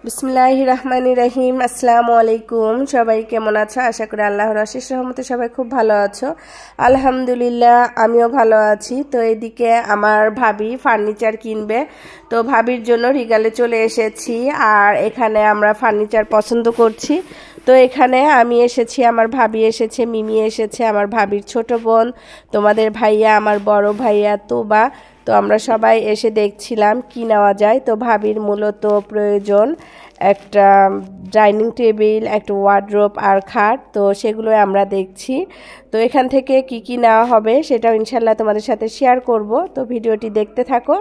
বিসমিল্লাহির রহমানির রহিম। আসসালামু আলাইকুম। সবাই কেমন আছো? আশা করি আল্লাহর অশেষ রহমতে সবাই খুব ভালো আছো। আলহামদুলিল্লাহ আমিও ভালো আছি। তো এদিকে আমার ভাবি ফার্নিচার কিনবে, তো ভাবির জন্য রিগালে চলে এসেছি। আর এখানে আমরা ফার্নিচার পছন্দ করছি। তো এখানে আমি এসেছি, আমার ভাবি এসেছে, মিমি এসেছে, আমার ভাবির ছোট বোন, তোমাদের ভাইয়া, আমার বড় ভাইয়া তোবা। তো আমরা সবাই এসে দেখছিলাম কি নেওয়া যায়। তো ভাবির মূলত প্রয়োজন একটা ডাইনিং টেবিল, একটা ওয়ার্ড্রোব আর খাট, তো সেগুলো আমরা দেখছি। তো এখান থেকে কি কি নেওয়া হবে সেটাও ইনশাল্লাহ তোমাদের সাথে শেয়ার করব। তো ভিডিওটি দেখতে থাকো,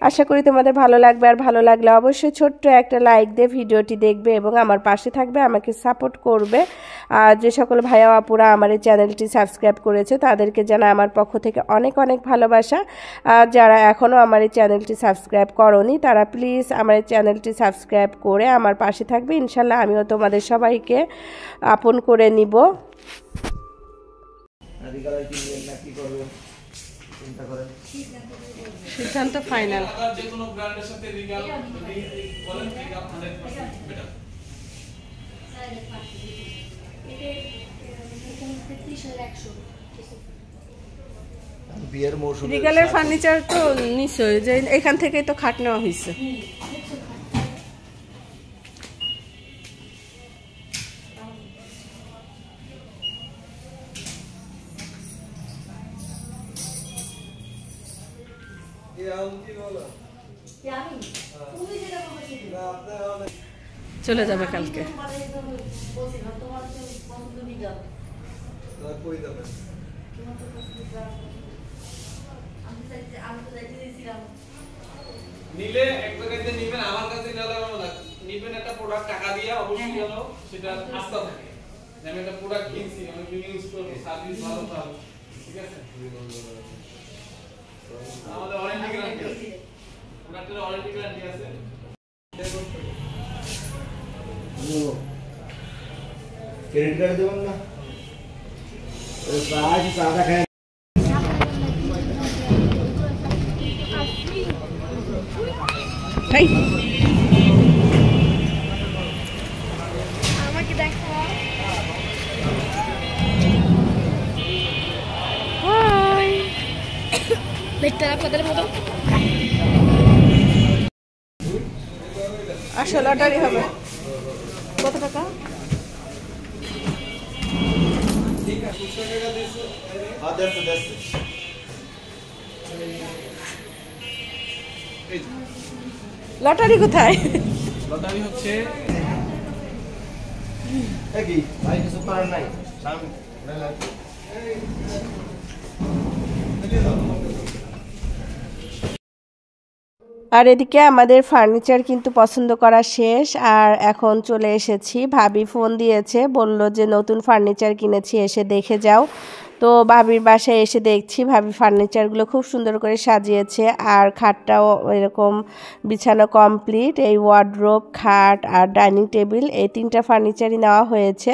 আশা করি তোমাদের ভালো লাগবে। আর ভালো লাগলে অবশ্যই ছোট্ট একটা লাইক দিয়ে ভিডিওটি দেখবে এবং আমার পাশে থাকবে, আমাকে সাপোর্ট করবে। আর যে সকল ভাইয়া আপুরা আমার এই চ্যানেলটি সাবস্ক্রাইব করেছে তাদেরকে জানাই আমার পক্ষ থেকে অনেক অনেক ভালোবাসা। আর যারা এখনও আমার এই চ্যানেলটি সাবস্ক্রাইব করোনি তারা প্লিজ আমার এই চ্যানেলটি সাবস্ক্রাইব করে আমার পাশে থাকবে। ইনশাল্লাহ আমিও তোমাদের সবাইকে আপন করে নিব। সিদ্ধান্ত ফাইনাল। রিগালের ফার্নিচার তো নিশ্চয়ই, যে এখান থেকেই তো খাট নেওয়া হয়েছে। চলে যাবে কালকে। নিলে এক জায়গাতে নিবেন, আমার কাছে নিলে নিবেন একটা প্রোডাক্ট টাকা দিয়ে, অবশ্যই যেন সেটা আস্থা থাকে। আমি একটা প্রোডাক্ট কিনছি, আমি ইউজ করব, সার্ভিস ভালো পাবো, ঠিক আছে? আমাদের ওয়ারেন্টি গ্যারান্টি আছে, প্রোডাক্টের ওয়ারেন্টি গ্যারান্টি আছে। ক্রেডিট কার্ড দেবেন না? ওই পাঁচ সাদা খায়। আমাকে দেখো। বেটারা পদের মতো আসলে লটারি হবে। কত টাকা? লটারি কোথায়? লটারি হচ্ছে কি ভাই কিছু করার নাই। আর এদিকে আমাদের ফার্নিচার কিন্তু পছন্দ করা শেষ, আর এখন চলে এসেছি। ভাবি ফোন দিয়েছে, বলল যে নতুন ফার্নিচার কিনেছি, এসে দেখে যাও। তো ভাবির বাসায় এসে দেখছি ভাবি ফার্নিচারগুলো খুব সুন্দর করে সাজিয়েছে। আর খাটটাও এরকম বিছানো কমপ্লিট। এই ওয়ার্ড্রোব, খাট আর ডাইনিং টেবিল, এই তিনটা ফার্নিচারই নেওয়া হয়েছে।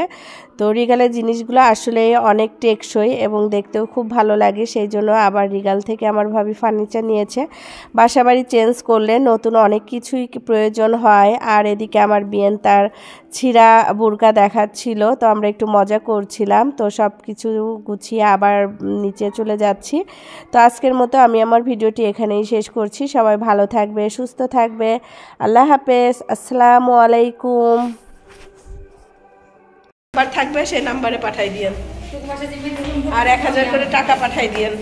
তো রিগালের জিনিসগুলো আসলে অনেক টেকসই এবং দেখতেও খুব ভালো লাগে, সেই জন্য আবার রিগাল থেকে আমার ভাবি ফার্নিচার নিয়েছে। বাসাবাড়ি চেঞ্জ করলে নতুন অনেক কিছুই প্রয়োজন হয়। আর এদিকে আমার বিয়েন তার ছিঁড়া বুরকা দেখাচ্ছিল, তো আমরা একটু মজা করছিলাম। তো সব কিছু গুছিয়ে আবার নিচে চলে যাচ্ছি। তো আজকের মতো আমি আমার ভিডিওটি এখানেই শেষ করছি। সবাই ভালো থাকবে, সুস্থ থাকবে। আল্লাহ হাফেজ। আসসালামু আলাইকুম। নাম্বার থাকবে, সেই নাম্বারে পাঠাই দিয়েন, আর 1000 করে টাকা পাঠাই দিয়েন।